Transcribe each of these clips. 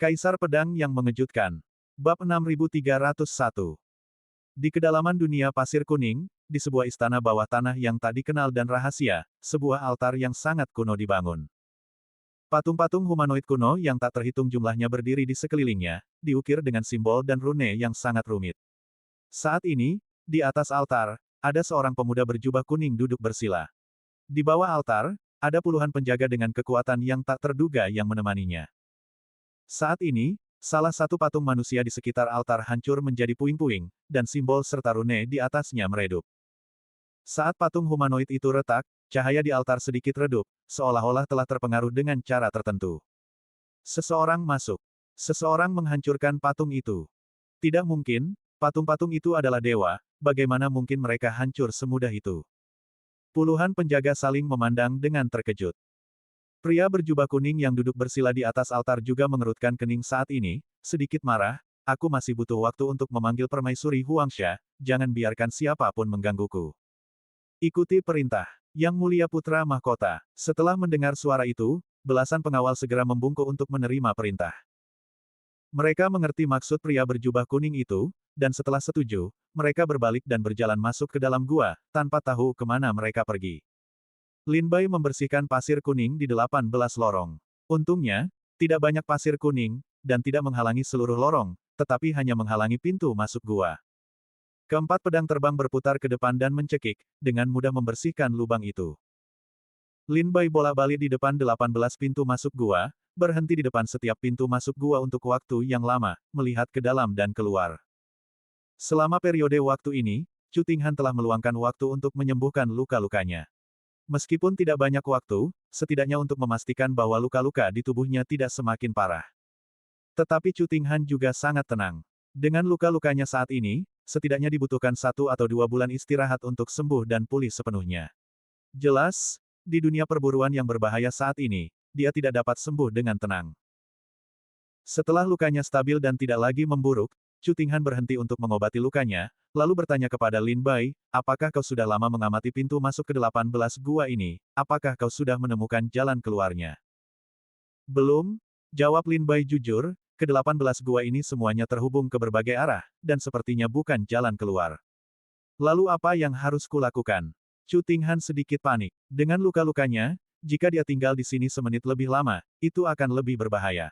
Kaisar Pedang yang Mengejutkan. Bab 6301. Di kedalaman dunia pasir kuning, di sebuah istana bawah tanah yang tak dikenal dan rahasia, sebuah altar yang sangat kuno dibangun. Patung-patung humanoid kuno yang tak terhitung jumlahnya berdiri di sekelilingnya, diukir dengan simbol dan rune yang sangat rumit. Saat ini, di atas altar, ada seorang pemuda berjubah kuning duduk bersila. Di bawah altar, ada puluhan penjaga dengan kekuatan yang tak terduga yang menemaninya. Saat ini, salah satu patung manusia di sekitar altar hancur menjadi puing-puing, dan simbol serta rune di atasnya meredup. Saat patung humanoid itu retak, cahaya di altar sedikit redup, seolah-olah telah terpengaruh dengan cara tertentu. Seseorang masuk. Seseorang menghancurkan patung itu. Tidak mungkin, patung-patung itu adalah dewa, bagaimana mungkin mereka hancur semudah itu? Puluhan penjaga saling memandang dengan terkejut. Pria berjubah kuning yang duduk bersila di atas altar juga mengerutkan kening saat ini, sedikit marah, aku masih butuh waktu untuk memanggil permaisuri Huangsha, jangan biarkan siapapun menggangguku. Ikuti perintah. Yang Mulia Putra Mahkota. Setelah mendengar suara itu, belasan pengawal segera membungkuk untuk menerima perintah. Mereka mengerti maksud pria berjubah kuning itu, dan setelah setuju, mereka berbalik dan berjalan masuk ke dalam gua, tanpa tahu kemana mereka pergi. Lin Bai membersihkan pasir kuning di 18 lorong. Untungnya, tidak banyak pasir kuning, dan tidak menghalangi seluruh lorong, tetapi hanya menghalangi pintu masuk gua. Keempat pedang terbang berputar ke depan dan mencekik, dengan mudah membersihkan lubang itu. Lin Bai bolak-balik di depan 18 pintu masuk gua, berhenti di depan setiap pintu masuk gua untuk waktu yang lama, melihat ke dalam dan keluar. Selama periode waktu ini, Chu Tinghan telah meluangkan waktu untuk menyembuhkan luka-lukanya. Meskipun tidak banyak waktu, setidaknya untuk memastikan bahwa luka-luka di tubuhnya tidak semakin parah. Tetapi Chu Tinghan juga sangat tenang. Dengan luka-lukanya saat ini, setidaknya dibutuhkan 1 atau 2 bulan istirahat untuk sembuh dan pulih sepenuhnya. Jelas, di dunia perburuan yang berbahaya saat ini, dia tidak dapat sembuh dengan tenang. Setelah lukanya stabil dan tidak lagi memburuk, Chu Tinghan berhenti untuk mengobati lukanya, lalu bertanya kepada Lin Bai, apakah kau sudah lama mengamati pintu masuk ke 18 gua ini, apakah kau sudah menemukan jalan keluarnya? Belum, jawab Lin Bai jujur, ke-18 gua ini semuanya terhubung ke berbagai arah, dan sepertinya bukan jalan keluar. Lalu apa yang harus kulakukan? Chu Tinghan sedikit panik. Dengan luka-lukanya, jika dia tinggal di sini semenit lebih lama, itu akan lebih berbahaya.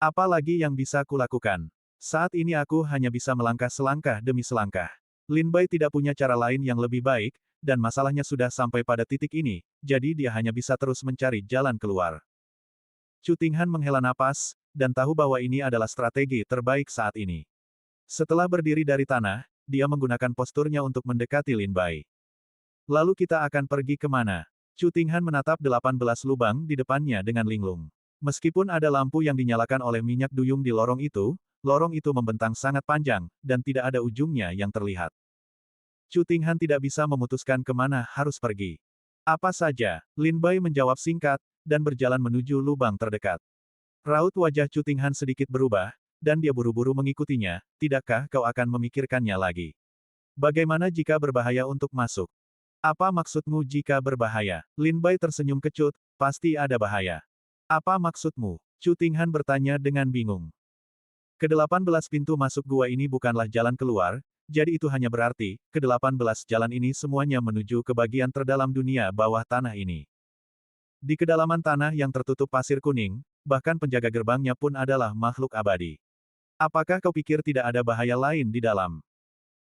Apa lagi yang bisa kulakukan? Saat ini aku hanya bisa melangkah selangkah demi selangkah. Lin Bai tidak punya cara lain yang lebih baik, dan masalahnya sudah sampai pada titik ini, jadi dia hanya bisa terus mencari jalan keluar. Chu Tinghan menghela napas, dan tahu bahwa ini adalah strategi terbaik saat ini. Setelah berdiri dari tanah, dia menggunakan posturnya untuk mendekati Lin Bai. Lalu kita akan pergi kemana? Chu Tinghan menatap 18 lubang di depannya dengan linglung. Meskipun ada lampu yang dinyalakan oleh minyak duyung di lorong itu membentang sangat panjang, dan tidak ada ujungnya yang terlihat. Chu Tinghan tidak bisa memutuskan kemana harus pergi. Apa saja, Lin Bai menjawab singkat, dan berjalan menuju lubang terdekat. Raut wajah Chu Tinghan sedikit berubah, dan dia buru-buru mengikutinya, tidakkah kau akan memikirkannya lagi? Bagaimana jika berbahaya untuk masuk? Apa maksudmu jika berbahaya? Lin Bai tersenyum kecut, pasti ada bahaya. Apa maksudmu? Chu Tinghan bertanya dengan bingung. Ke-18 pintu masuk gua ini bukanlah jalan keluar, jadi itu hanya berarti, ke-18 jalan ini semuanya menuju ke bagian terdalam dunia bawah tanah ini. Di kedalaman tanah yang tertutup pasir kuning, bahkan penjaga gerbangnya pun adalah makhluk abadi. Apakah kau pikir tidak ada bahaya lain di dalam?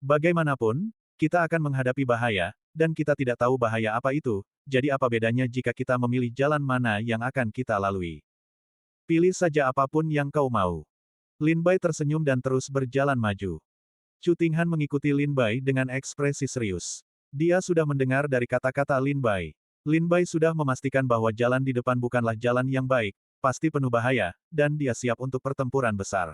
Bagaimanapun, kita akan menghadapi bahaya, dan kita tidak tahu bahaya apa itu, jadi apa bedanya jika kita memilih jalan mana yang akan kita lalui? Pilih saja apapun yang kau mau. Lin Bai tersenyum dan terus berjalan maju. Chu Tinghan mengikuti Lin Bai dengan ekspresi serius. Dia sudah mendengar dari kata-kata Lin Bai. Lin Bai sudah memastikan bahwa jalan di depan bukanlah jalan yang baik, pasti penuh bahaya, dan dia siap untuk pertempuran besar.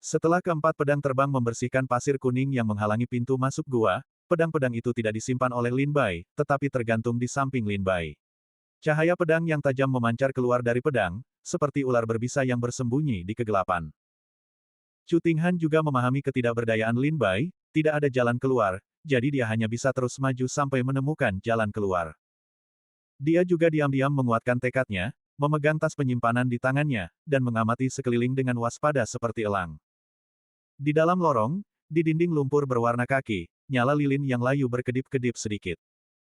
Setelah keempat pedang terbang membersihkan pasir kuning yang menghalangi pintu masuk gua, pedang-pedang itu tidak disimpan oleh Lin Bai, tetapi tergantung di samping Lin Bai. Cahaya pedang yang tajam memancar keluar dari pedang, seperti ular berbisa yang bersembunyi di kegelapan. Chu Tinghan juga memahami ketidakberdayaan Lin Bai, tidak ada jalan keluar, jadi dia hanya bisa terus maju sampai menemukan jalan keluar. Dia juga diam-diam menguatkan tekadnya, memegang tas penyimpanan di tangannya, dan mengamati sekeliling dengan waspada seperti elang. Di dalam lorong, di dinding lumpur berwarna kaki, nyala lilin yang layu berkedip-kedip sedikit.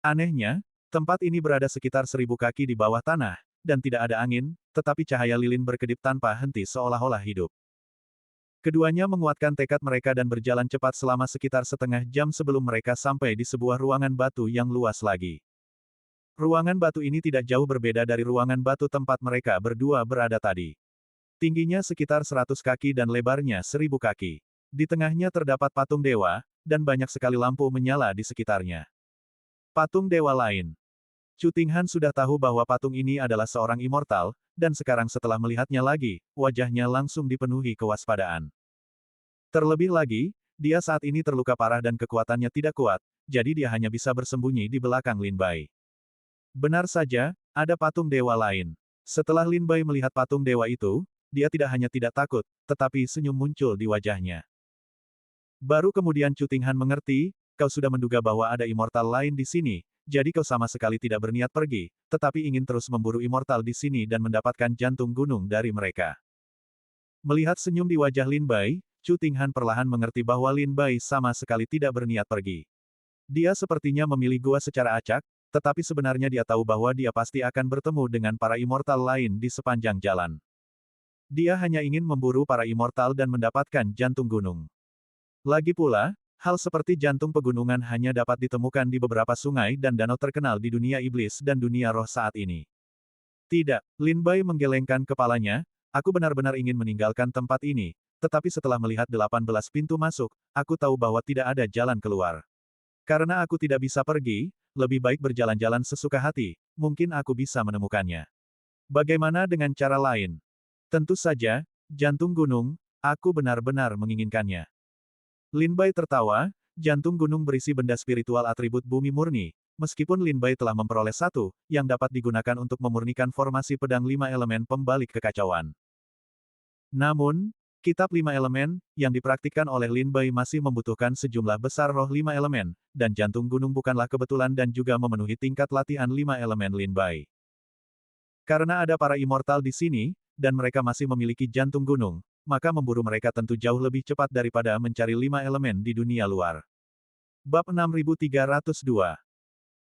Anehnya, tempat ini berada sekitar 1000 kaki di bawah tanah, dan tidak ada angin, tetapi cahaya lilin berkedip tanpa henti seolah-olah hidup. Keduanya menguatkan tekad mereka dan berjalan cepat selama sekitar setengah jam sebelum mereka sampai di sebuah ruangan batu yang luas lagi. Ruangan batu ini tidak jauh berbeda dari ruangan batu tempat mereka berdua berada tadi. Tingginya sekitar 100 kaki dan lebarnya 1000 kaki. Di tengahnya terdapat patung dewa, dan banyak sekali lampu menyala di sekitarnya. Patung dewa lain. Chu Tinghan sudah tahu bahwa patung ini adalah seorang immortal, dan sekarang setelah melihatnya lagi, wajahnya langsung dipenuhi kewaspadaan. Terlebih lagi, dia saat ini terluka parah dan kekuatannya tidak kuat, jadi dia hanya bisa bersembunyi di belakang Lin Bai. Benar saja, ada patung dewa lain. Setelah Lin Bai melihat patung dewa itu, dia tidak hanya tidak takut, tetapi senyum muncul di wajahnya. Baru kemudian Chu Tinghan mengerti, kau sudah menduga bahwa ada immortal lain di sini, jadi kau sama sekali tidak berniat pergi, tetapi ingin terus memburu immortal di sini dan mendapatkan jantung gunung dari mereka. Melihat senyum di wajah Lin Bai, Chu Tinghan perlahan mengerti bahwa Lin Bai sama sekali tidak berniat pergi. Dia sepertinya memilih gua secara acak, tetapi sebenarnya dia tahu bahwa dia pasti akan bertemu dengan para immortal lain di sepanjang jalan. Dia hanya ingin memburu para immortal dan mendapatkan jantung gunung. Lagi pula, hal seperti jantung pegunungan hanya dapat ditemukan di beberapa sungai dan danau terkenal di dunia iblis dan dunia roh saat ini. Tidak, Lin Bai menggelengkan kepalanya, aku benar-benar ingin meninggalkan tempat ini, tetapi setelah melihat 18 pintu masuk, aku tahu bahwa tidak ada jalan keluar. Karena aku tidak bisa pergi, lebih baik berjalan-jalan sesuka hati, mungkin aku bisa menemukannya. Bagaimana dengan cara lain? Tentu saja, jantung gunung, aku benar-benar menginginkannya. Lin Bai tertawa, jantung gunung berisi benda spiritual atribut bumi murni, meskipun Lin Bai telah memperoleh satu, yang dapat digunakan untuk memurnikan formasi pedang 5 elemen pembalik kekacauan. Namun, kitab 5 elemen, yang dipraktikkan oleh Lin Bai masih membutuhkan sejumlah besar roh 5 elemen, dan jantung gunung bukanlah kebetulan dan juga memenuhi tingkat latihan 5 elemen Lin Bai. Karena ada para immortal di sini, dan mereka masih memiliki jantung gunung, maka memburu mereka tentu jauh lebih cepat daripada mencari 5 elemen di dunia luar. Bab 6302.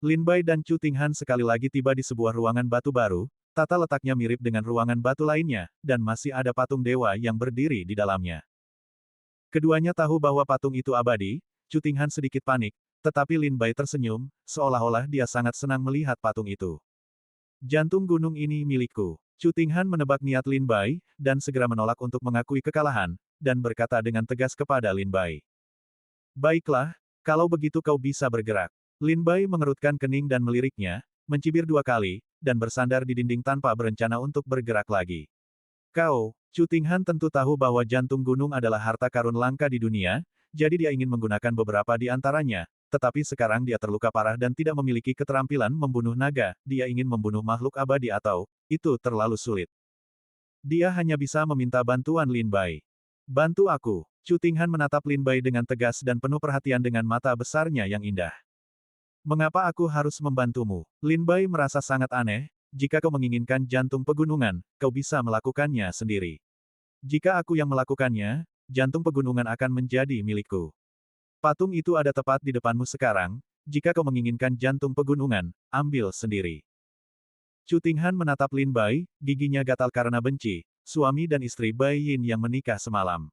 Lin Bai dan Chu Tinghan sekali lagi tiba di sebuah ruangan batu baru, tata letaknya mirip dengan ruangan batu lainnya, dan masih ada patung dewa yang berdiri di dalamnya. Keduanya tahu bahwa patung itu abadi, Chu Tinghan sedikit panik, tetapi Lin Bai tersenyum, seolah-olah dia sangat senang melihat patung itu. Jantung gunung ini milikku. Chu Tinghan menebak niat Lin Bai, dan segera menolak untuk mengakui kekalahan, dan berkata dengan tegas kepada Lin Bai. Baiklah, kalau begitu kau bisa bergerak. Lin Bai mengerutkan kening dan meliriknya, mencibir 2 kali, dan bersandar di dinding tanpa berencana untuk bergerak lagi. Kau, Chu Tinghan tentu tahu bahwa jantung gunung adalah harta karun langka di dunia, jadi dia ingin menggunakan beberapa di antaranya, tetapi sekarang dia terluka parah dan tidak memiliki keterampilan membunuh naga, dia ingin membunuh makhluk abadi atau, itu terlalu sulit. Dia hanya bisa meminta bantuan Lin Bai. Bantu aku. Chu Tinghan menatap Lin Bai dengan tegas dan penuh perhatian dengan mata besarnya yang indah. Mengapa aku harus membantumu? Lin Bai merasa sangat aneh, jika kau menginginkan jantung pegunungan, kau bisa melakukannya sendiri. Jika aku yang melakukannya, jantung pegunungan akan menjadi milikku. Patung itu ada tepat di depanmu sekarang, jika kau menginginkan jantung pegunungan, ambil sendiri. Chu Tinghan menatap Lin Bai, giginya gatal karena benci, suami dan istri Bai Yin yang menikah semalam.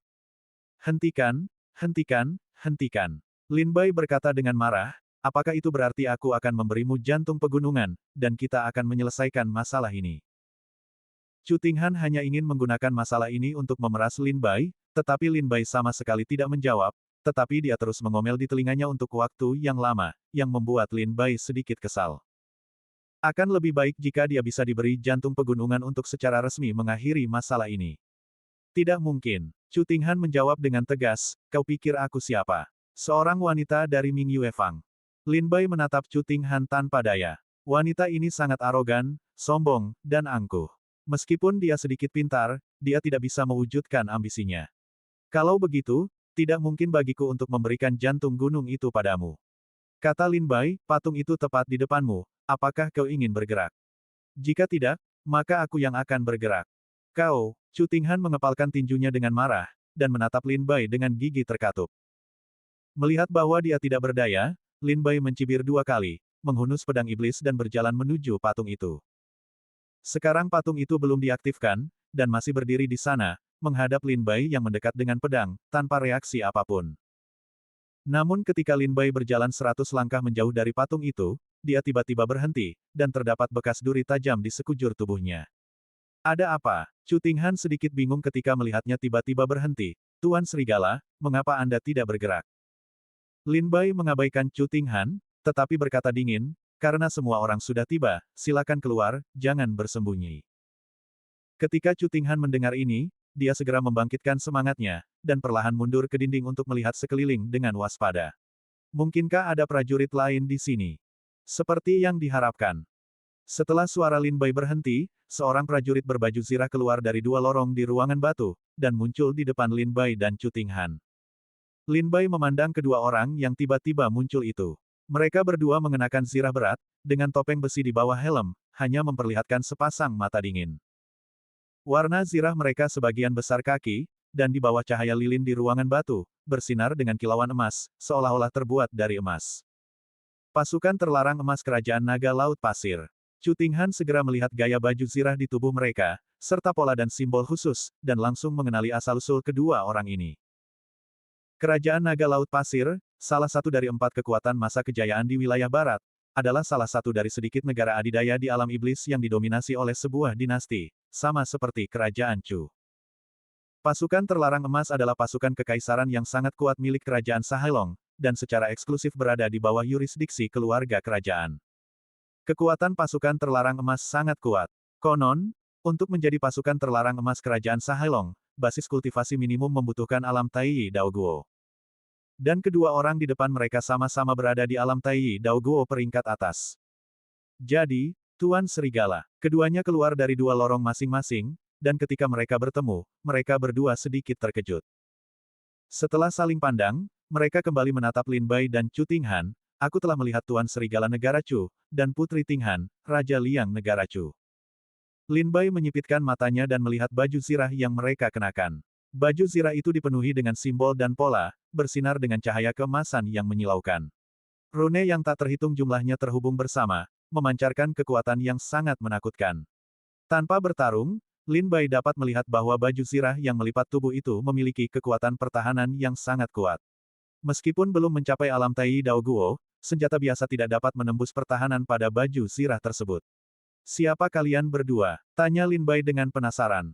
Hentikan, hentikan, hentikan. Lin Bai berkata dengan marah, apakah itu berarti aku akan memberimu jantung pegunungan, dan kita akan menyelesaikan masalah ini? Chu Tinghan hanya ingin menggunakan masalah ini untuk memeras Lin Bai, tetapi Lin Bai sama sekali tidak menjawab, tetapi dia terus mengomel di telinganya untuk waktu yang lama, yang membuat Lin Bai sedikit kesal. Akan lebih baik jika dia bisa diberi jantung pegunungan untuk secara resmi mengakhiri masalah ini. Tidak mungkin. Chu Tinghan menjawab dengan tegas, kau pikir aku siapa? Seorang wanita dari Ming Yue Fang. Lin Bai menatap Chu Tinghan tanpa daya. Wanita ini sangat arogan, sombong, dan angkuh. Meskipun dia sedikit pintar, dia tidak bisa mewujudkan ambisinya. Kalau begitu, tidak mungkin bagiku untuk memberikan jantung gunung itu padamu. Kata Lin Bai, patung itu tepat di depanmu, apakah kau ingin bergerak? Jika tidak, maka aku yang akan bergerak. Kau, Chu Tinghan mengepalkan tinjunya dengan marah, dan menatap Lin Bai dengan gigi terkatup. Melihat bahwa dia tidak berdaya, Lin Bai mencibir 2 kali, menghunus pedang iblis dan berjalan menuju patung itu. Sekarang patung itu belum diaktifkan, dan masih berdiri di sana, menghadap Lin Bai yang mendekat dengan pedang, tanpa reaksi apapun. Namun ketika Lin Bai berjalan 100 langkah menjauh dari patung itu, dia tiba-tiba berhenti, dan terdapat bekas duri tajam di sekujur tubuhnya. Ada apa? Chu Tinghan sedikit bingung ketika melihatnya tiba-tiba berhenti. Tuan Serigala, mengapa Anda tidak bergerak? Lin Bai mengabaikan Chu Tinghan, tetapi berkata dingin, karena semua orang sudah tiba, silakan keluar, jangan bersembunyi. Ketika Chu Tinghan mendengar ini, dia segera membangkitkan semangatnya, dan perlahan mundur ke dinding untuk melihat sekeliling dengan waspada. Mungkinkah ada prajurit lain di sini? Seperti yang diharapkan. Setelah suara Lin Bai berhenti, seorang prajurit berbaju zirah keluar dari 2 lorong di ruangan batu, dan muncul di depan Lin Bai dan Chu Tinghan. Lin Bai memandang kedua orang yang tiba-tiba muncul itu. Mereka berdua mengenakan zirah berat, dengan topeng besi di bawah helm, hanya memperlihatkan sepasang mata dingin. Warna zirah mereka sebagian besar kaki, dan di bawah cahaya lilin di ruangan batu, bersinar dengan kilauan emas, seolah-olah terbuat dari emas. Pasukan terlarang emas Kerajaan Naga Laut Pasir. Chu Tinghan segera melihat gaya baju zirah di tubuh mereka, serta pola dan simbol khusus, dan langsung mengenali asal-usul kedua orang ini. Kerajaan Naga Laut Pasir, salah satu dari 4 kekuatan masa kejayaan di wilayah barat, adalah salah satu dari sedikit negara adidaya di alam iblis yang didominasi oleh sebuah dinasti, sama seperti Kerajaan Chu. Pasukan terlarang emas adalah pasukan kekaisaran yang sangat kuat milik Kerajaan Sahailong, dan secara eksklusif berada di bawah yurisdiksi keluarga kerajaan. Kekuatan pasukan terlarang emas sangat kuat. Konon, untuk menjadi pasukan terlarang emas Kerajaan Sahailong, basis kultivasi minimum membutuhkan alam Taiyi Dao Guo. Dan kedua orang di depan mereka sama-sama berada di alam Taiyi Dao Guo peringkat atas. Jadi, Tuan Serigala, keduanya keluar dari 2 lorong masing-masing, dan ketika mereka bertemu, mereka berdua sedikit terkejut. Setelah saling pandang, mereka kembali menatap Lin Bai dan Chu Tinghan. Aku telah melihat Tuan Serigala Negara Chu, dan Putri Tinghan, Raja Liang Negara Chu. Lin Bai menyipitkan matanya dan melihat baju zirah yang mereka kenakan. Baju zirah itu dipenuhi dengan simbol dan pola, bersinar dengan cahaya keemasan yang menyilaukan. Rune yang tak terhitung jumlahnya terhubung bersama, memancarkan kekuatan yang sangat menakutkan. Tanpa bertarung, Lin Bai dapat melihat bahwa baju zirah yang melipat tubuh itu memiliki kekuatan pertahanan yang sangat kuat. Meskipun belum mencapai alam Taiyi Dao Guo, senjata biasa tidak dapat menembus pertahanan pada baju zirah tersebut. Siapa kalian berdua? Tanya Lin Bai dengan penasaran.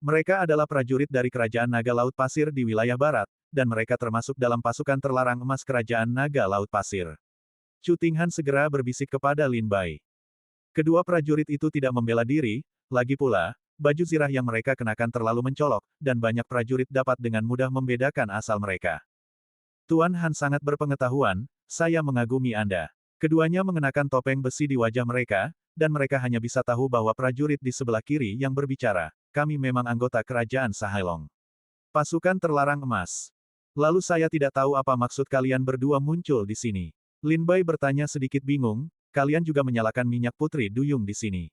Mereka adalah prajurit dari Kerajaan Naga Laut Pasir di wilayah barat, dan mereka termasuk dalam pasukan terlarang emas Kerajaan Naga Laut Pasir. Chu Tinghan segera berbisik kepada Lin Bai. Kedua prajurit itu tidak membela diri, lagi pula, baju zirah yang mereka kenakan terlalu mencolok, dan banyak prajurit dapat dengan mudah membedakan asal mereka. Tuan Han sangat berpengetahuan, saya mengagumi Anda. Keduanya mengenakan topeng besi di wajah mereka, dan mereka hanya bisa tahu bahwa prajurit di sebelah kiri yang berbicara, kami memang anggota Kerajaan Sahailong. Pasukan terlarang emas. Lalu saya tidak tahu apa maksud kalian berdua muncul di sini. Lin Bai bertanya sedikit bingung, kalian juga menyalakan minyak putri duyung di sini.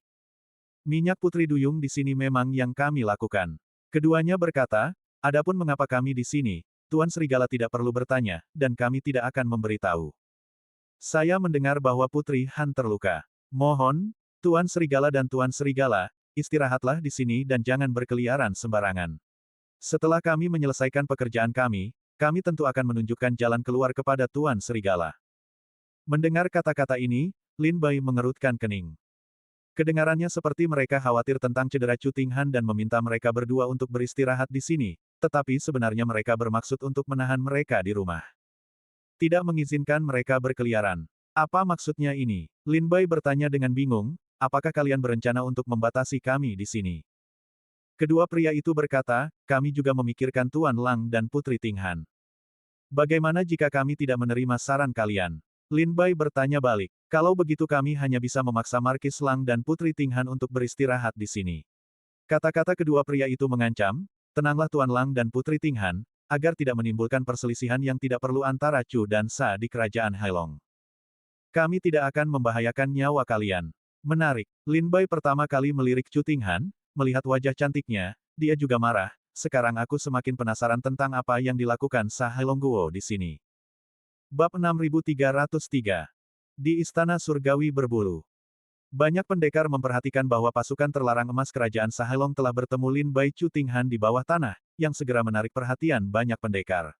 Minyak putri duyung di sini memang yang kami lakukan. Keduanya berkata, adapun mengapa kami di sini, Tuan Serigala tidak perlu bertanya, dan kami tidak akan memberitahu. Saya mendengar bahwa Putri Han terluka. Mohon, Tuan Serigala dan Tuan Serigala, istirahatlah di sini dan jangan berkeliaran sembarangan. Setelah kami menyelesaikan pekerjaan kami tentu akan menunjukkan jalan keluar kepada Tuan Serigala. Mendengar kata-kata ini, Lin Bai mengerutkan kening. Kedengarannya seperti mereka khawatir tentang cedera Chu Tinghan dan meminta mereka berdua untuk beristirahat di sini, tetapi sebenarnya mereka bermaksud untuk menahan mereka di rumah. Tidak mengizinkan mereka berkeliaran. Apa maksudnya ini? Lin Bai bertanya dengan bingung, apakah kalian berencana untuk membatasi kami di sini? Kedua pria itu berkata, kami juga memikirkan Tuan Lang dan Putri Tinghan. Bagaimana jika kami tidak menerima saran kalian? Lin Bai bertanya balik. Kalau begitu kami hanya bisa memaksa Markis Lang dan Putri Tinghan untuk beristirahat di sini. Kata-kata kedua pria itu mengancam, tenanglah Tuan Lang dan Putri Tinghan, agar tidak menimbulkan perselisihan yang tidak perlu antara Chu dan Sa di Kerajaan Hailong. Kami tidak akan membahayakan nyawa kalian. Menarik. Lin Bai pertama kali melirik Chu Tinghan, melihat wajah cantiknya, dia juga marah. Sekarang aku semakin penasaran tentang apa yang dilakukan Saheilongguo di sini. Bab 6303. Di Istana Surgawi Berbulu. Banyak pendekar memperhatikan bahwa pasukan terlarang emas kerajaan Sahelong telah bertemu Lin Bai Chu Tinghan di bawah tanah, yang segera menarik perhatian banyak pendekar.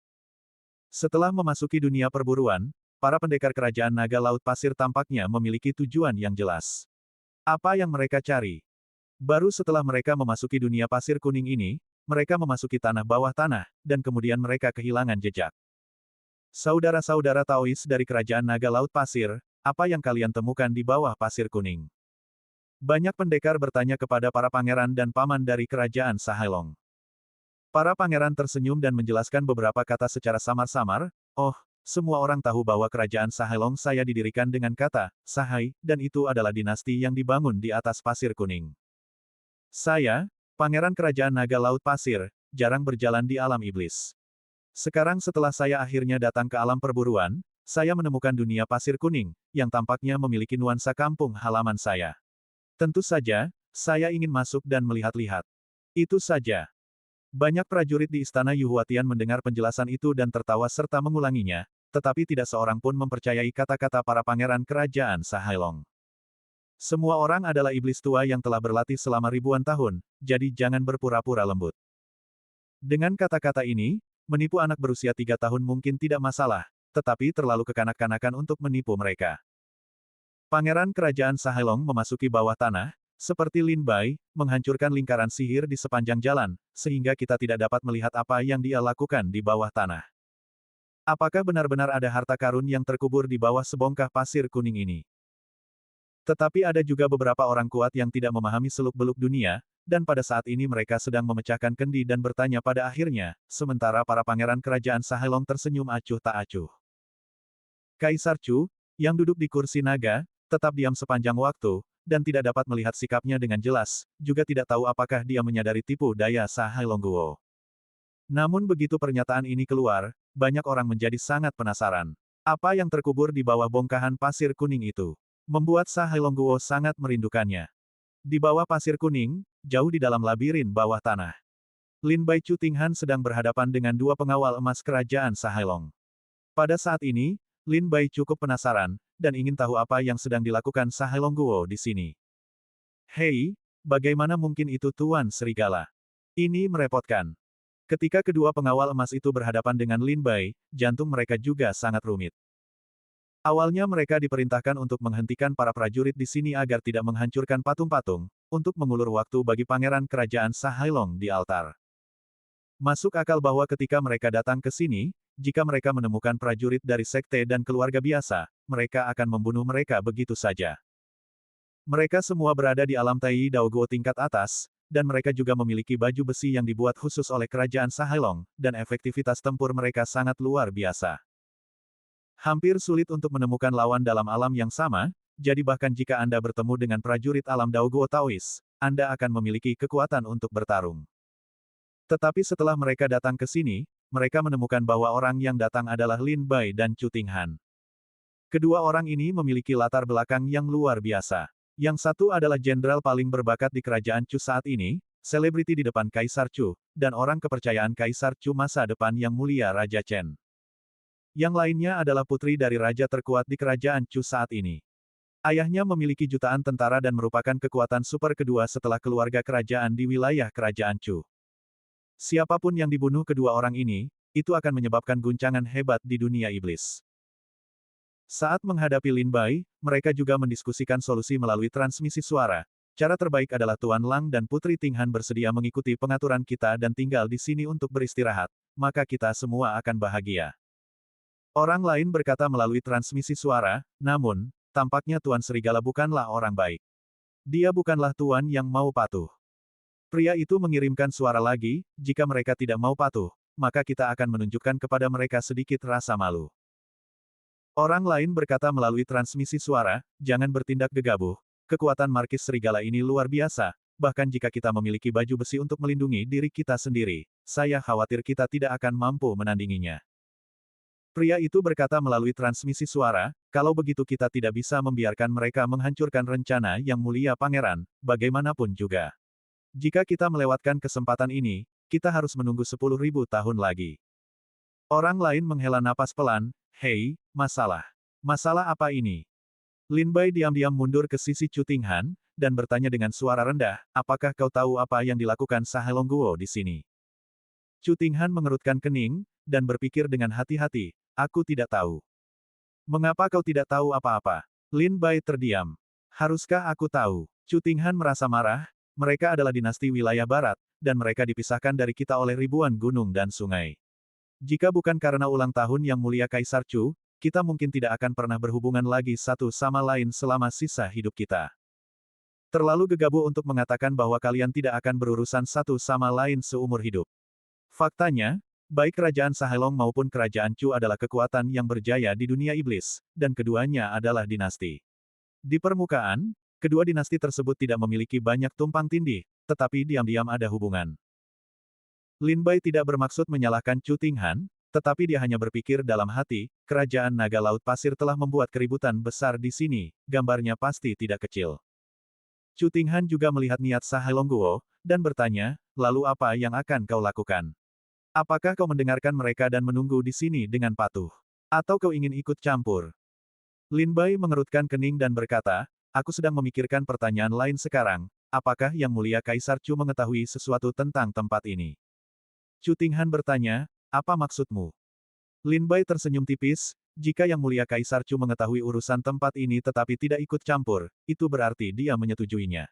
Setelah memasuki dunia perburuan, para pendekar kerajaan naga laut pasir tampaknya memiliki tujuan yang jelas. Apa yang mereka cari? Baru setelah mereka memasuki dunia pasir kuning ini, mereka memasuki tanah bawah tanah, dan kemudian mereka kehilangan jejak. Saudara-saudara Taois dari kerajaan naga laut pasir, apa yang kalian temukan di bawah pasir kuning? Banyak pendekar bertanya kepada para pangeran dan paman dari kerajaan Saheilong. Para pangeran tersenyum dan menjelaskan beberapa kata secara samar-samar, "Oh, semua orang tahu bahwa kerajaan Saheilong saya didirikan dengan kata, Sahai, dan itu adalah dinasti yang dibangun di atas pasir kuning. Saya, pangeran kerajaan naga laut pasir, jarang berjalan di alam iblis. Sekarang setelah saya akhirnya datang ke alam perburuan, saya menemukan dunia pasir kuning, yang tampaknya memiliki nuansa kampung halaman saya. Tentu saja, saya ingin masuk dan melihat-lihat. Itu saja." Banyak prajurit di istana Yuhuatian mendengar penjelasan itu dan tertawa serta mengulanginya, tetapi tidak seorang pun mempercayai kata-kata para pangeran kerajaan Saheilong. Semua orang adalah iblis tua yang telah berlatih selama ribuan tahun, jadi jangan berpura-pura lembut. Dengan kata-kata ini, menipu anak berusia 3 tahun mungkin tidak masalah, tetapi terlalu kekanak-kanakan untuk menipu mereka. Pangeran kerajaan Saheilong memasuki bawah tanah, seperti Lin Bai, menghancurkan lingkaran sihir di sepanjang jalan, sehingga kita tidak dapat melihat apa yang dia lakukan di bawah tanah. Apakah benar-benar ada harta karun yang terkubur di bawah sebongkah pasir kuning ini? Tetapi ada juga beberapa orang kuat yang tidak memahami seluk-beluk dunia, dan pada saat ini mereka sedang memecahkan kendi dan bertanya pada akhirnya, sementara para pangeran kerajaan Saheilong tersenyum acuh tak acuh. Kaisar Chu, yang duduk di kursi naga, tetap diam sepanjang waktu, dan tidak dapat melihat sikapnya dengan jelas, juga tidak tahu apakah dia menyadari tipu daya Saheilongguo. Namun begitu pernyataan ini keluar, banyak orang menjadi sangat penasaran. Apa yang terkubur di bawah bongkahan pasir kuning itu? Membuat Saheilongguo sangat merindukannya. Di bawah pasir kuning, jauh di dalam labirin bawah tanah, Lin Bai Chu Tinghan sedang berhadapan dengan dua pengawal emas kerajaan Saheilong. Pada saat ini, Lin Bai cukup penasaran, dan ingin tahu apa yang sedang dilakukan Saheilongguo di sini. "Hei, bagaimana mungkin itu Tuan Serigala? Ini merepotkan." Ketika kedua pengawal emas itu berhadapan dengan Lin Bai, jantung mereka juga sangat rumit. Awalnya mereka diperintahkan untuk menghentikan para prajurit di sini agar tidak menghancurkan patung-patung, untuk mengulur waktu bagi pangeran kerajaan Saheilong di altar. Masuk akal bahwa ketika mereka datang ke sini, jika mereka menemukan prajurit dari sekte dan keluarga biasa, mereka akan membunuh mereka begitu saja. Mereka semua berada di alam Tai Daoguo tingkat atas, dan mereka juga memiliki baju besi yang dibuat khusus oleh kerajaan Saheilong, dan efektivitas tempur mereka sangat luar biasa. Hampir sulit untuk menemukan lawan dalam alam yang sama, jadi bahkan jika Anda bertemu dengan prajurit alam Daoguo Taois, Anda akan memiliki kekuatan untuk bertarung. Tetapi setelah mereka datang ke sini, mereka menemukan bahwa orang yang datang adalah Lin Bai dan Chu Tinghan. Kedua orang ini memiliki latar belakang yang luar biasa. Yang satu adalah jenderal paling berbakat di kerajaan Chu saat ini, selebriti di depan Kaisar Chu, dan orang kepercayaan Kaisar Chu masa depan yang mulia Raja Chen. Yang lainnya adalah putri dari raja terkuat di kerajaan Chu saat ini. Ayahnya memiliki jutaan tentara dan merupakan kekuatan super kedua setelah keluarga kerajaan di wilayah kerajaan Chu. Siapapun yang dibunuh kedua orang ini, itu akan menyebabkan guncangan hebat di dunia iblis. Saat menghadapi Lin Bai, mereka juga mendiskusikan solusi melalui transmisi suara. Cara terbaik adalah Tuan Lang dan Putri Tinghan bersedia mengikuti pengaturan kita dan tinggal di sini untuk beristirahat, maka kita semua akan bahagia. Orang lain berkata melalui transmisi suara, namun, tampaknya Tuan Serigala bukanlah orang baik. Dia bukanlah Tuan yang mau patuh. Pria itu mengirimkan suara lagi, jika mereka tidak mau patuh, maka kita akan menunjukkan kepada mereka sedikit rasa malu. Orang lain berkata melalui transmisi suara, jangan bertindak gegabah. Kekuatan Markis Serigala ini luar biasa, bahkan jika kita memiliki baju besi untuk melindungi diri kita sendiri, saya khawatir kita tidak akan mampu menandinginya. Pria itu berkata melalui transmisi suara, kalau begitu kita tidak bisa membiarkan mereka menghancurkan rencana yang mulia pangeran, bagaimanapun juga. Jika kita melewatkan kesempatan ini, kita harus menunggu 10.000 tahun lagi. Orang lain menghela napas pelan, hei, masalah. Masalah apa ini? Lin Bai diam-diam mundur ke sisi Chu Tinghan, dan bertanya dengan suara rendah, apakah kau tahu apa yang dilakukan Sahelong Guo di sini? Chu Tinghan mengerutkan kening, dan berpikir dengan hati-hati, aku tidak tahu. Mengapa kau tidak tahu apa-apa? Lin Bai terdiam. Haruskah aku tahu? Chu Tinghan merasa marah, mereka adalah dinasti wilayah barat, dan mereka dipisahkan dari kita oleh ribuan gunung dan sungai. Jika bukan karena ulang tahun yang mulia Kaisar Chu, kita mungkin tidak akan pernah berhubungan lagi satu sama lain selama sisa hidup kita. Terlalu gegabah untuk mengatakan bahwa kalian tidak akan berurusan satu sama lain seumur hidup. Faktanya, baik kerajaan Sahelong maupun kerajaan Chu adalah kekuatan yang berjaya di dunia iblis, dan keduanya adalah dinasti. Di permukaan, kedua dinasti tersebut tidak memiliki banyak tumpang tindih, tetapi diam-diam ada hubungan. Lin Bai tidak bermaksud menyalahkan Chu Tinghan, tetapi dia hanya berpikir dalam hati, kerajaan naga laut pasir telah membuat keributan besar di sini, gambarnya pasti tidak kecil. Chu Tinghan juga melihat niat Sahelong Guo, dan bertanya, lalu apa yang akan kau lakukan? Apakah kau mendengarkan mereka dan menunggu di sini dengan patuh? Atau kau ingin ikut campur? Lin Bai mengerutkan kening dan berkata, aku sedang memikirkan pertanyaan lain sekarang, apakah Yang Mulia Kaisar Chu mengetahui sesuatu tentang tempat ini? Chu Tinghan bertanya, apa maksudmu? Lin Bai tersenyum tipis, jika Yang Mulia Kaisar Chu mengetahui urusan tempat ini tetapi tidak ikut campur, itu berarti dia menyetujuinya.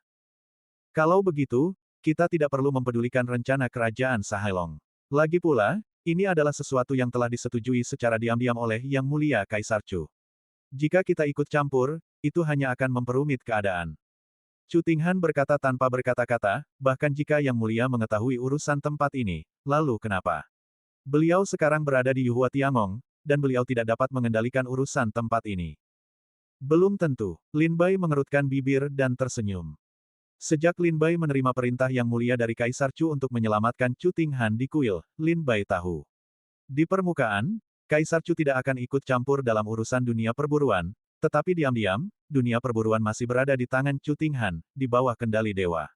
Kalau begitu, kita tidak perlu mempedulikan rencana kerajaan Sahelong. Lagi pula, ini adalah sesuatu yang telah disetujui secara diam-diam oleh Yang Mulia Kaisar Chu. Jika kita ikut campur, itu hanya akan memperumit keadaan. Chu Tinghan berkata tanpa berkata-kata, bahkan jika Yang Mulia mengetahui urusan tempat ini, lalu kenapa? Beliau sekarang berada di Yuhua Tiangong, dan beliau tidak dapat mengendalikan urusan tempat ini. Belum tentu. Lin Bai mengerutkan bibir dan tersenyum. Sejak Lin Bai menerima perintah Yang Mulia dari Kaisar Chu untuk menyelamatkan Chu Tinghan di kuil, Lin Bai tahu. Di permukaan, Kaisar Chu tidak akan ikut campur dalam urusan dunia perburuan, tetapi diam-diam, dunia perburuan masih berada di tangan Chu Tinghan, di bawah kendali dewa.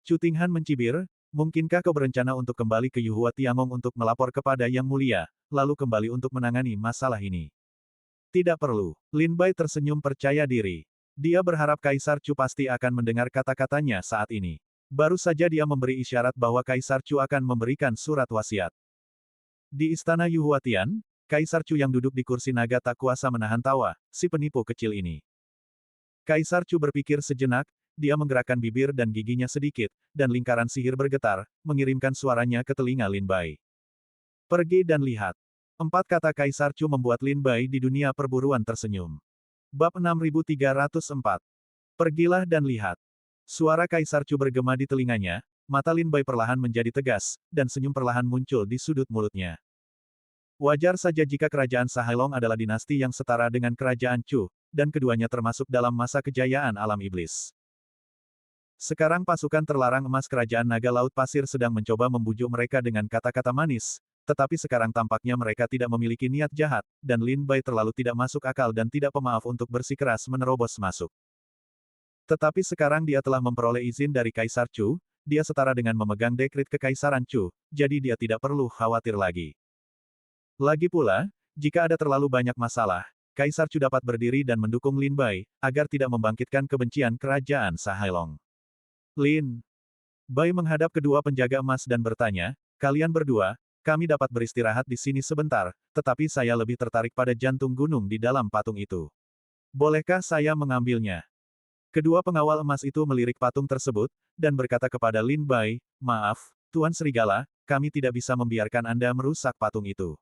Chu Tinghan mencibir, mungkinkah kau berencana untuk kembali ke Yuhua Tiangong untuk melapor kepada Yang Mulia, lalu kembali untuk menangani masalah ini? Tidak perlu. Lin Bai tersenyum percaya diri. Dia berharap Kaisar Chu pasti akan mendengar kata-katanya saat ini. Baru saja dia memberi isyarat bahwa Kaisar Chu akan memberikan surat wasiat. Di istana Yuhua Tian, Kaisar Chu yang duduk di kursi naga tak kuasa menahan tawa, si penipu kecil ini. Kaisar Chu berpikir sejenak, dia menggerakkan bibir dan giginya sedikit, dan lingkaran sihir bergetar, mengirimkan suaranya ke telinga Lin Bai. Pergi dan lihat. 4 kata Kaisar Chu membuat Lin Bai di dunia perburuan tersenyum. Bab 6304. Pergilah dan lihat. Suara Kaisar Chu bergema di telinganya, mata Lin Bai perlahan menjadi tegas, dan senyum perlahan muncul di sudut mulutnya. Wajar saja jika kerajaan Sahelong adalah dinasti yang setara dengan kerajaan Chu, dan keduanya termasuk dalam masa kejayaan alam iblis. Sekarang pasukan terlarang emas kerajaan naga laut pasir sedang mencoba membujuk mereka dengan kata-kata manis, tetapi sekarang tampaknya mereka tidak memiliki niat jahat, dan Lin Bai terlalu tidak masuk akal dan tidak pemaaf untuk bersikeras menerobos masuk. Tetapi sekarang dia telah memperoleh izin dari Kaisar Chu, dia setara dengan memegang dekret kekaisaran Chu, jadi dia tidak perlu khawatir lagi. Lagi pula, jika ada terlalu banyak masalah, Kaisar Chu dapat berdiri dan mendukung Lin Bai, agar tidak membangkitkan kebencian kerajaan Sahelong. Lin Bai menghadap kedua penjaga emas dan bertanya, kalian berdua, kami dapat beristirahat di sini sebentar, tetapi saya lebih tertarik pada jantung gunung di dalam patung itu. Bolehkah saya mengambilnya? Kedua pengawal emas itu melirik patung tersebut, dan berkata kepada Lin Bai, maaf, Tuan Serigala, kami tidak bisa membiarkan Anda merusak patung itu.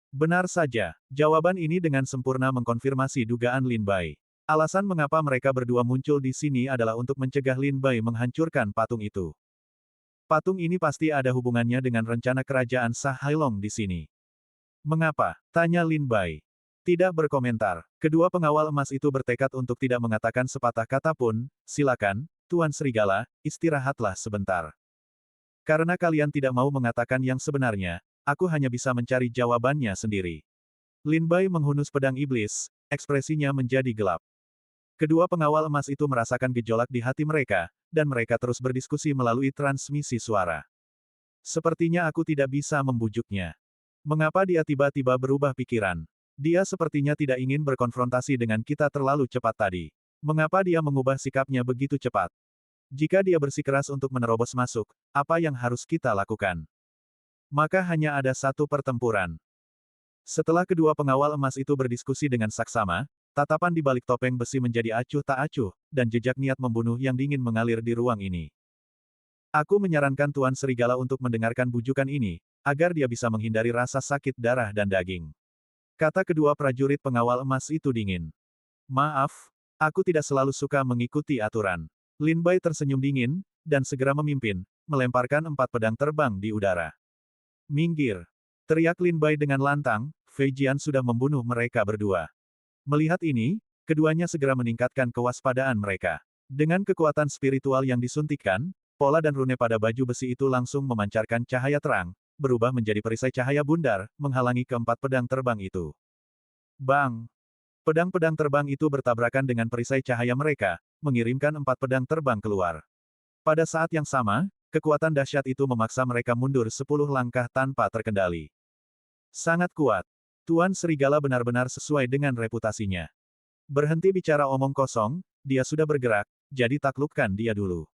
Benar saja, jawaban ini dengan sempurna mengkonfirmasi dugaan Lin Bai. Alasan mengapa mereka berdua muncul di sini adalah untuk mencegah Lin Bai menghancurkan patung itu. Patung ini pasti ada hubungannya dengan rencana kerajaan Sahelong di sini. Mengapa? Tanya Lin Bai. Tidak berkomentar. Kedua pengawal emas itu bertekad untuk tidak mengatakan sepatah kata pun, silakan, Tuan Serigala, istirahatlah sebentar. Karena kalian tidak mau mengatakan yang sebenarnya, aku hanya bisa mencari jawabannya sendiri. Lin Bai menghunus pedang iblis, ekspresinya menjadi gelap. Kedua pengawal emas itu merasakan gejolak di hati mereka, dan mereka terus berdiskusi melalui transmisi suara. Sepertinya aku tidak bisa membujuknya. Mengapa dia tiba-tiba berubah pikiran? Dia sepertinya tidak ingin berkonfrontasi dengan kita terlalu cepat tadi. Mengapa dia mengubah sikapnya begitu cepat? Jika dia bersikeras untuk menerobos masuk, apa yang harus kita lakukan? Maka hanya ada satu pertempuran. Setelah kedua pengawal emas itu berdiskusi dengan saksama, tatapan di balik topeng besi menjadi acuh tak acuh, dan jejak niat membunuh yang dingin mengalir di ruang ini. Aku menyarankan Tuan Serigala untuk mendengarkan bujukan ini, agar dia bisa menghindari rasa sakit darah dan daging. Kata kedua prajurit pengawal emas itu dingin. Maaf, aku tidak selalu suka mengikuti aturan. Lin Bai tersenyum dingin, dan segera memimpin, melemparkan 4 pedang terbang di udara. Minggir! Teriak Lin Bai dengan lantang, Fei Jian sudah membunuh mereka berdua. Melihat ini, keduanya segera meningkatkan kewaspadaan mereka. Dengan kekuatan spiritual yang disuntikkan, pola dan rune pada baju besi itu langsung memancarkan cahaya terang, berubah menjadi perisai cahaya bundar, menghalangi keempat pedang terbang itu. Bang! Pedang-pedang terbang itu bertabrakan dengan perisai cahaya mereka, mengirimkan 4 pedang terbang keluar. Pada saat yang sama, kekuatan dahsyat itu memaksa mereka mundur 10 langkah tanpa terkendali. Sangat kuat. Tuan Serigala benar-benar sesuai dengan reputasinya. Berhenti bicara omong kosong, dia sudah bergerak, jadi taklukkan dia dulu.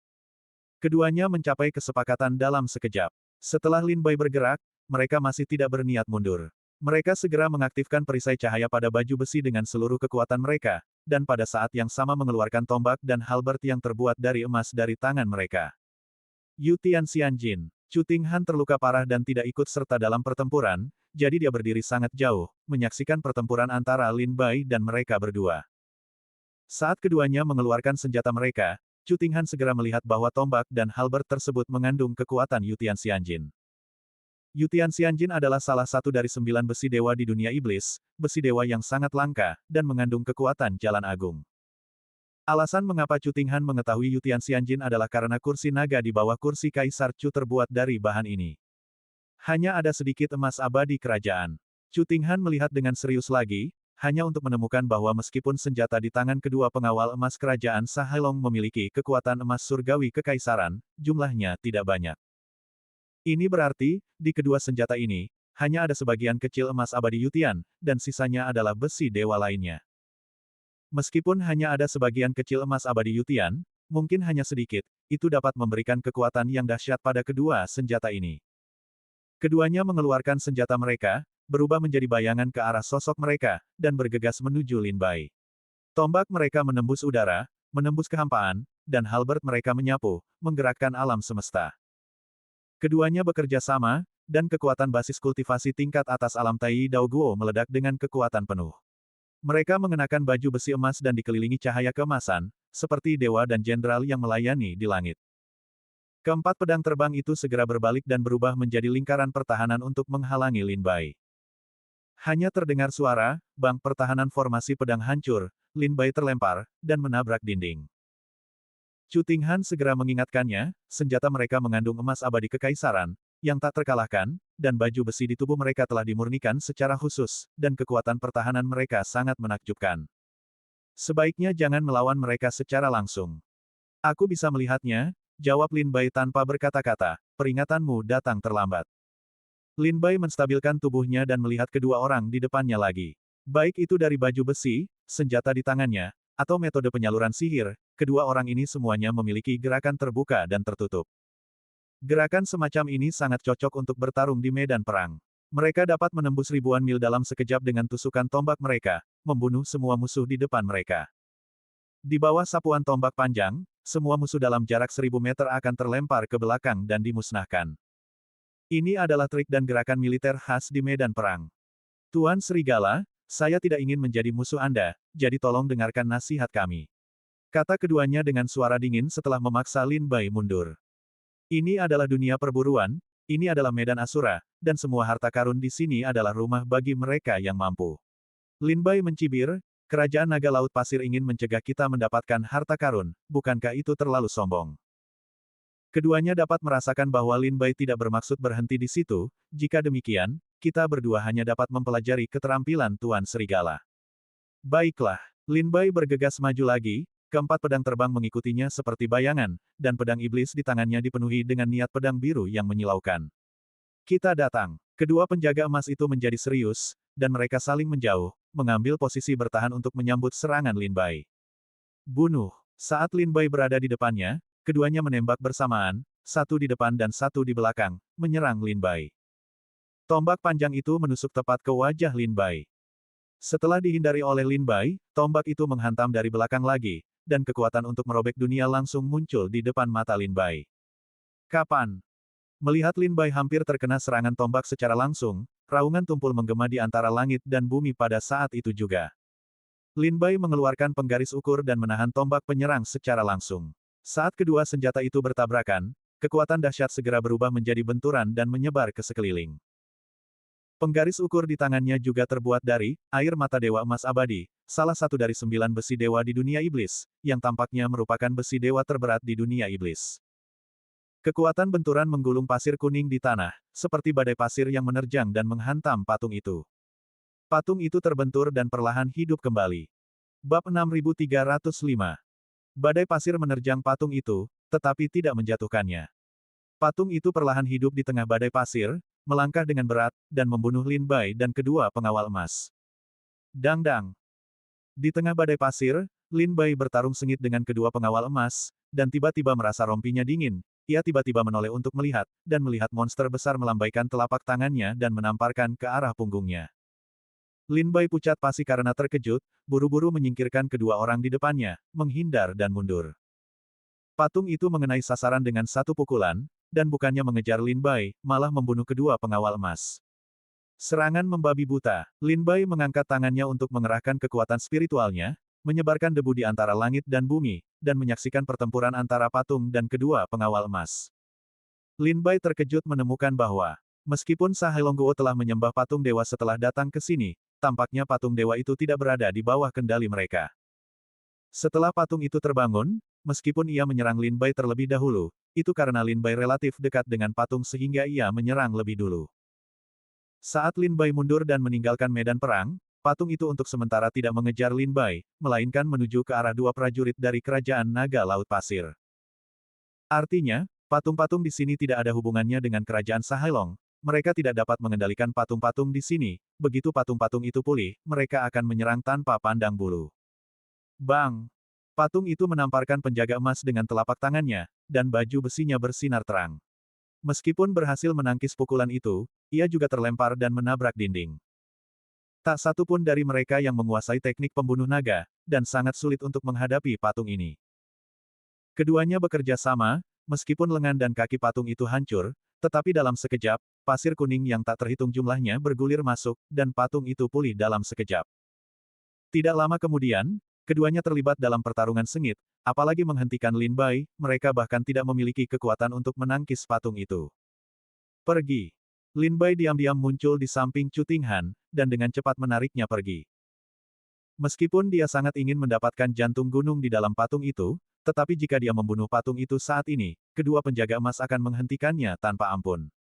Keduanya mencapai kesepakatan dalam sekejap. Setelah Lin Bai bergerak, mereka masih tidak berniat mundur. Mereka segera mengaktifkan perisai cahaya pada baju besi dengan seluruh kekuatan mereka, dan pada saat yang sama mengeluarkan tombak dan halberd yang terbuat dari emas dari tangan mereka. Yu Tianxianjin, Chu Tinghan terluka parah dan tidak ikut serta dalam pertempuran, jadi dia berdiri sangat jauh, menyaksikan pertempuran antara Lin Bai dan mereka berdua. Saat keduanya mengeluarkan senjata mereka, Chu Tinghan segera melihat bahwa tombak dan halberd tersebut mengandung kekuatan Yu Tianxianjin. Yu Tianxianjin adalah salah satu dari 9 besi dewa di dunia iblis, besi dewa yang sangat langka, dan mengandung kekuatan jalan agung. Alasan mengapa Chu Tinghan mengetahui Yu Tianxianjin adalah karena kursi naga di bawah kursi Kaisar Chu terbuat dari bahan ini. Hanya ada sedikit emas abadi kerajaan. Chu Tinghan melihat dengan serius lagi, hanya untuk menemukan bahwa meskipun senjata di tangan kedua pengawal emas kerajaan Sahelong memiliki kekuatan emas surgawi kekaisaran, jumlahnya tidak banyak. Ini berarti, di kedua senjata ini, hanya ada sebagian kecil emas abadi Yutian, dan sisanya adalah besi dewa lainnya. Meskipun hanya ada sebagian kecil emas abadi Yutian, mungkin hanya sedikit, itu dapat memberikan kekuatan yang dahsyat pada kedua senjata ini. Keduanya mengeluarkan senjata mereka, berubah menjadi bayangan ke arah sosok mereka, dan bergegas menuju Lin Bai. Tombak mereka menembus udara, menembus kehampaan, dan halberd mereka menyapu, menggerakkan alam semesta. Keduanya bekerja sama, dan kekuatan basis kultivasi tingkat atas alam Tai Dao Guo meledak dengan kekuatan penuh. Mereka mengenakan baju besi emas dan dikelilingi cahaya keemasan, seperti dewa dan jenderal yang melayani di langit. Keempat pedang terbang itu segera berbalik dan berubah menjadi lingkaran pertahanan untuk menghalangi Lin Bai. Hanya terdengar suara, bang pertahanan formasi pedang hancur, Lin Bai terlempar, dan menabrak dinding. Chu Tinghan segera mengingatkannya, senjata mereka mengandung emas abadi kekaisaran, yang tak terkalahkan, dan baju besi di tubuh mereka telah dimurnikan secara khusus, dan kekuatan pertahanan mereka sangat menakjubkan. Sebaiknya jangan melawan mereka secara langsung. Aku bisa melihatnya, jawab Lin Bai tanpa berkata-kata, peringatanmu datang terlambat. Lin Bai menstabilkan tubuhnya dan melihat kedua orang di depannya lagi. Baik itu dari baju besi, senjata di tangannya, atau metode penyaluran sihir, kedua orang ini semuanya memiliki gerakan terbuka dan tertutup. Gerakan semacam ini sangat cocok untuk bertarung di medan perang. Mereka dapat menembus ribuan mil dalam sekejap dengan tusukan tombak mereka, membunuh semua musuh di depan mereka. Di bawah sapuan tombak panjang, semua musuh dalam jarak 1000 meter akan terlempar ke belakang dan dimusnahkan. Ini adalah trik dan gerakan militer khas di medan perang. Tuan Serigala, saya tidak ingin menjadi musuh Anda, jadi tolong dengarkan nasihat kami. Kata keduanya dengan suara dingin setelah memaksa Lin Bai mundur. Ini adalah dunia perburuan, ini adalah medan Asura, dan semua harta karun di sini adalah rumah bagi mereka yang mampu. Lin Bai mencibir, kerajaan naga laut pasir ingin mencegah kita mendapatkan harta karun, bukankah itu terlalu sombong? Keduanya dapat merasakan bahwa Lin Bai tidak bermaksud berhenti di situ, jika demikian, kita berdua hanya dapat mempelajari keterampilan Tuan Serigala. Baiklah, Lin Bai bergegas maju lagi, keempat pedang terbang mengikutinya seperti bayangan, dan pedang iblis di tangannya dipenuhi dengan niat pedang biru yang menyilaukan. Kita datang. Kedua penjaga emas itu menjadi serius, dan mereka saling menjauh, mengambil posisi bertahan untuk menyambut serangan Lin Bai. Bunuh. Saat Lin Bai berada di depannya, keduanya menembak bersamaan, satu di depan dan satu di belakang, menyerang Lin Bai. Tombak panjang itu menusuk tepat ke wajah Lin Bai. Setelah dihindari oleh Lin Bai, tombak itu menghantam dari belakang lagi, dan kekuatan untuk merobek dunia langsung muncul di depan mata Lin Bai. Kapan? Melihat Lin Bai hampir terkena serangan tombak secara langsung, raungan tumpul menggema di antara langit dan bumi pada saat itu juga. Lin Bai mengeluarkan penggaris ukur dan menahan tombak penyerang secara langsung. Saat kedua senjata itu bertabrakan, kekuatan dahsyat segera berubah menjadi benturan dan menyebar ke sekeliling. Penggaris ukur di tangannya juga terbuat dari air mata Dewa Emas Abadi, salah satu dari 9 besi dewa di dunia iblis, yang tampaknya merupakan besi dewa terberat di dunia iblis. Kekuatan benturan menggulung pasir kuning di tanah, seperti badai pasir yang menerjang dan menghantam patung itu. Patung itu terbentur dan perlahan hidup kembali. Bab 6305. Badai pasir menerjang patung itu, tetapi tidak menjatuhkannya. Patung itu perlahan hidup di tengah badai pasir, melangkah dengan berat, dan membunuh Lin Bai dan kedua pengawal emas. Dang-dang. Di tengah badai pasir, Lin Bai bertarung sengit dengan kedua pengawal emas, dan tiba-tiba merasa rompinya dingin. Ia tiba-tiba menoleh untuk melihat, dan melihat monster besar melambaikan telapak tangannya dan menamparkan ke arah punggungnya. Lin Bai pucat pasi karena terkejut, buru-buru menyingkirkan kedua orang di depannya, menghindar dan mundur. Patung itu mengenai sasaran dengan satu pukulan, dan bukannya mengejar Lin Bai, malah membunuh kedua pengawal emas. Serangan membabi buta. Lin Bai mengangkat tangannya untuk mengerahkan kekuatan spiritualnya, menyebarkan debu di antara langit dan bumi, dan menyaksikan pertempuran antara patung dan kedua pengawal emas. Lin Bai terkejut menemukan bahwa, meskipun Saheilongguo telah menyembah patung dewa setelah datang ke sini, tampaknya patung dewa itu tidak berada di bawah kendali mereka. Setelah patung itu terbangun, meskipun ia menyerang Lin Bai terlebih dahulu, itu karena Lin Bai relatif dekat dengan patung sehingga ia menyerang lebih dulu. Saat Lin Bai mundur dan meninggalkan medan perang, patung itu untuk sementara tidak mengejar Lin Bai, melainkan menuju ke arah dua prajurit dari kerajaan naga Laut Pasir. Artinya, patung-patung di sini tidak ada hubungannya dengan kerajaan Saheilong. Mereka tidak dapat mengendalikan patung-patung di sini. Begitu patung-patung itu pulih, mereka akan menyerang tanpa pandang bulu. Bang! Patung itu menamparkan penjaga emas dengan telapak tangannya, dan baju besinya bersinar terang. Meskipun berhasil menangkis pukulan itu, ia juga terlempar dan menabrak dinding. Tak satu pun dari mereka yang menguasai teknik pembunuh naga, dan sangat sulit untuk menghadapi patung ini. Keduanya bekerja sama, meskipun lengan dan kaki patung itu hancur, tetapi dalam sekejap, pasir kuning yang tak terhitung jumlahnya bergulir masuk, dan patung itu pulih dalam sekejap. Tidak lama kemudian, keduanya terlibat dalam pertarungan sengit, apalagi menghentikan Lin Bai, mereka bahkan tidak memiliki kekuatan untuk menangkis patung itu. Pergi. Lin Bai diam-diam muncul di samping Chu Tinghan, dan dengan cepat menariknya pergi. Meskipun dia sangat ingin mendapatkan jantung gunung di dalam patung itu, tetapi jika dia membunuh patung itu saat ini, kedua penjaga emas akan menghentikannya tanpa ampun.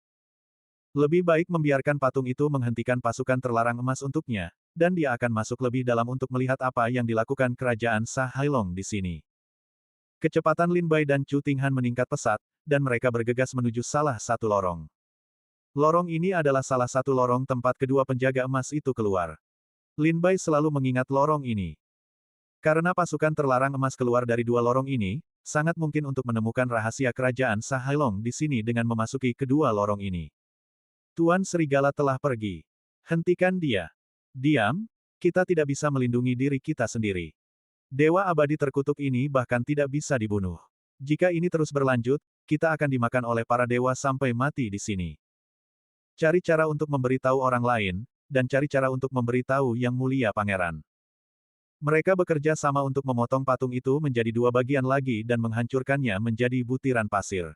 Lebih baik membiarkan patung itu menghentikan pasukan terlarang emas untuknya, dan dia akan masuk lebih dalam untuk melihat apa yang dilakukan kerajaan Saheilong di sini. Kecepatan Lin Bai dan Chu Tinghan meningkat pesat, dan mereka bergegas menuju salah satu lorong. Lorong ini adalah salah satu lorong tempat kedua penjaga emas itu keluar. Lin Bai selalu mengingat lorong ini. Karena pasukan terlarang emas keluar dari dua lorong ini, sangat mungkin untuk menemukan rahasia kerajaan Saheilong di sini dengan memasuki kedua lorong ini. Tuan Serigala telah pergi. Hentikan dia. Diam, kita tidak bisa melindungi diri kita sendiri. Dewa abadi terkutuk ini bahkan tidak bisa dibunuh. Jika ini terus berlanjut, kita akan dimakan oleh para dewa sampai mati di sini. Cari cara untuk memberitahu orang lain, dan cari cara untuk memberitahu Yang Mulia Pangeran. Mereka bekerja sama untuk memotong patung itu menjadi dua bagian lagi dan menghancurkannya menjadi butiran pasir.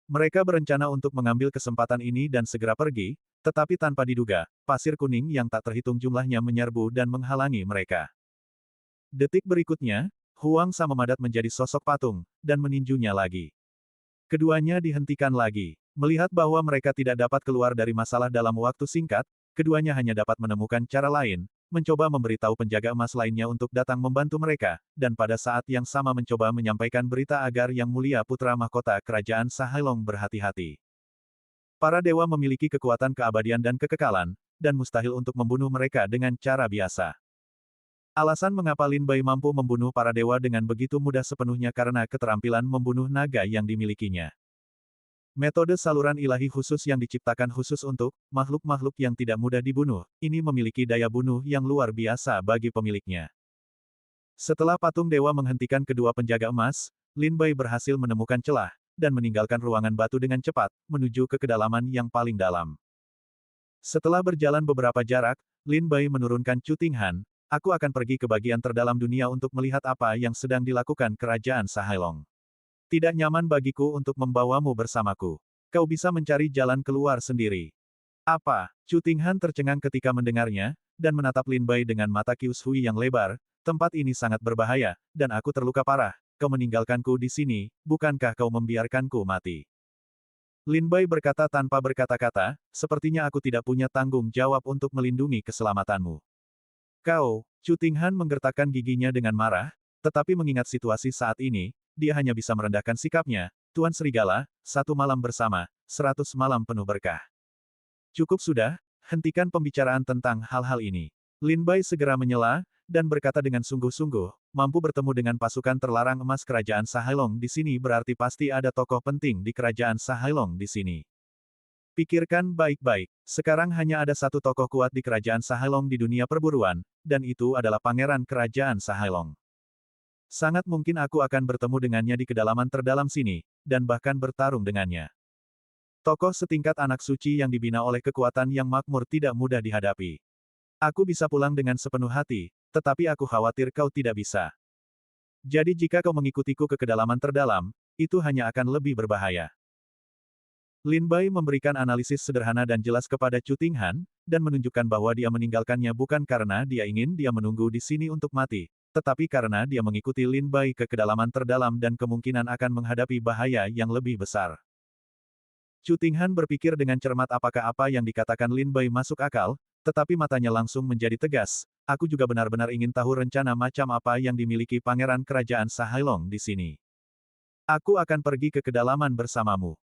Mereka berencana untuk mengambil kesempatan ini dan segera pergi, tetapi tanpa diduga, pasir kuning yang tak terhitung jumlahnya menyerbu dan menghalangi mereka. Detik berikutnya, Huang Sa memadat menjadi sosok patung, dan meninjunya lagi. Keduanya dihentikan lagi. Melihat bahwa mereka tidak dapat keluar dari masalah dalam waktu singkat, keduanya hanya dapat menemukan cara lain, mencoba memberitahu penjaga emas lainnya untuk datang membantu mereka, dan pada saat yang sama mencoba menyampaikan berita agar Yang Mulia Putra Mahkota Kerajaan Sahailong berhati-hati. Para dewa memiliki kekuatan keabadian dan kekekalan, dan mustahil untuk membunuh mereka dengan cara biasa. Alasan mengapa Lin Bai mampu membunuh para dewa dengan begitu mudah sepenuhnya karena keterampilan membunuh naga yang dimilikinya. Metode saluran ilahi khusus yang diciptakan khusus untuk makhluk-makhluk yang tidak mudah dibunuh, ini memiliki daya bunuh yang luar biasa bagi pemiliknya. Setelah patung dewa menghentikan kedua penjaga emas, Lin Bai berhasil menemukan celah, dan meninggalkan ruangan batu dengan cepat, menuju ke kedalaman yang paling dalam. Setelah berjalan beberapa jarak, Lin Bai menurunkan Chu Tinghan, aku akan pergi ke bagian terdalam dunia untuk melihat apa yang sedang dilakukan kerajaan Sahailong. Tidak nyaman bagiku untuk membawamu bersamaku. Kau bisa mencari jalan keluar sendiri. Apa? Chu Tinghan tercengang ketika mendengarnya, dan menatap Lin Bai dengan mata Kius Hui yang lebar, tempat ini sangat berbahaya, dan aku terluka parah. Kau meninggalkanku di sini, bukankah kau membiarkanku mati? Lin Bai berkata tanpa berkata-kata, sepertinya aku tidak punya tanggung jawab untuk melindungi keselamatanmu. Kau, Chu Tinghan menggertakkan giginya dengan marah, tetapi mengingat situasi saat ini, dia hanya bisa merendahkan sikapnya. Tuan Serigala, 1 malam bersama, 100 malam penuh berkah. Cukup sudah, hentikan pembicaraan tentang hal-hal ini. Lin Bai segera menyela, dan berkata dengan sungguh-sungguh, mampu bertemu dengan pasukan terlarang emas kerajaan Sahailong di sini berarti pasti ada tokoh penting di kerajaan Sahailong di sini. Pikirkan baik-baik, sekarang hanya ada satu tokoh kuat di kerajaan Sahailong di dunia perburuan, dan itu adalah pangeran kerajaan Sahailong. Sangat mungkin aku akan bertemu dengannya di kedalaman terdalam sini, dan bahkan bertarung dengannya. Tokoh setingkat anak suci yang dibina oleh kekuatan yang makmur tidak mudah dihadapi. Aku bisa pulang dengan sepenuh hati, tetapi aku khawatir kau tidak bisa. Jadi jika kau mengikutiku ke kedalaman terdalam, itu hanya akan lebih berbahaya. Lin Bai memberikan analisis sederhana dan jelas kepada Chu Tinghan, dan menunjukkan bahwa dia meninggalkannya bukan karena dia ingin dia menunggu di sini untuk mati, tetapi karena dia mengikuti Lin Bai ke kedalaman terdalam dan kemungkinan akan menghadapi bahaya yang lebih besar. Chu Tinghan berpikir dengan cermat apakah apa yang dikatakan Lin Bai masuk akal, tetapi matanya langsung menjadi tegas. Aku juga benar-benar ingin tahu rencana macam apa yang dimiliki pangeran kerajaan Sahailong di sini. Aku akan pergi ke kedalaman bersamamu.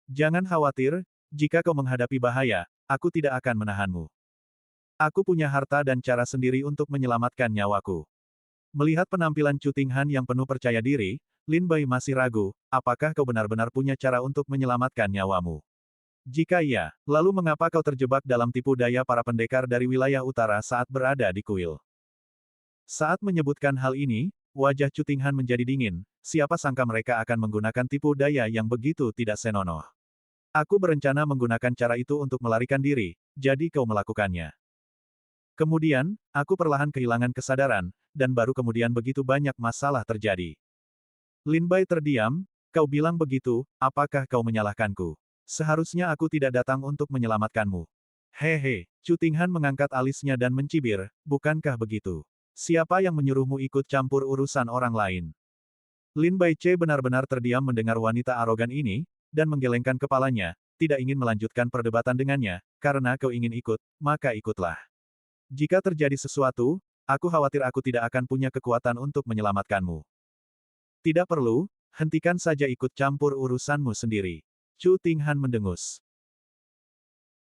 Jangan khawatir, jika kau menghadapi bahaya, aku tidak akan menahanmu. Aku punya harta dan cara sendiri untuk menyelamatkan nyawaku. Melihat penampilan Chu Tinghan yang penuh percaya diri, Lin Bai masih ragu, apakah kau benar-benar punya cara untuk menyelamatkan nyawamu? Jika iya, lalu mengapa kau terjebak dalam tipu daya para pendekar dari wilayah utara saat berada di kuil? Saat menyebutkan hal ini, wajah Chu Tinghan menjadi dingin, siapa sangka mereka akan menggunakan tipu daya yang begitu tidak senonoh. Aku berencana menggunakan cara itu untuk melarikan diri, jadi kau melakukannya. Kemudian, aku perlahan kehilangan kesadaran, dan baru kemudian begitu banyak masalah terjadi. Lin Bai terdiam, kau bilang begitu, apakah kau menyalahkanku? Seharusnya aku tidak datang untuk menyelamatkanmu. Hehe, Chu Tinghan mengangkat alisnya dan mencibir, bukankah begitu? Siapa yang menyuruhmu ikut campur urusan orang lain? Lin Bai Ce benar-benar terdiam mendengar wanita arogan ini, dan menggelengkan kepalanya, tidak ingin melanjutkan perdebatan dengannya, karena kau ingin ikut, maka ikutlah. Jika terjadi sesuatu, aku khawatir aku tidak akan punya kekuatan untuk menyelamatkanmu. Tidak perlu, hentikan saja ikut campur urusanmu sendiri. Chu Tinghan mendengus.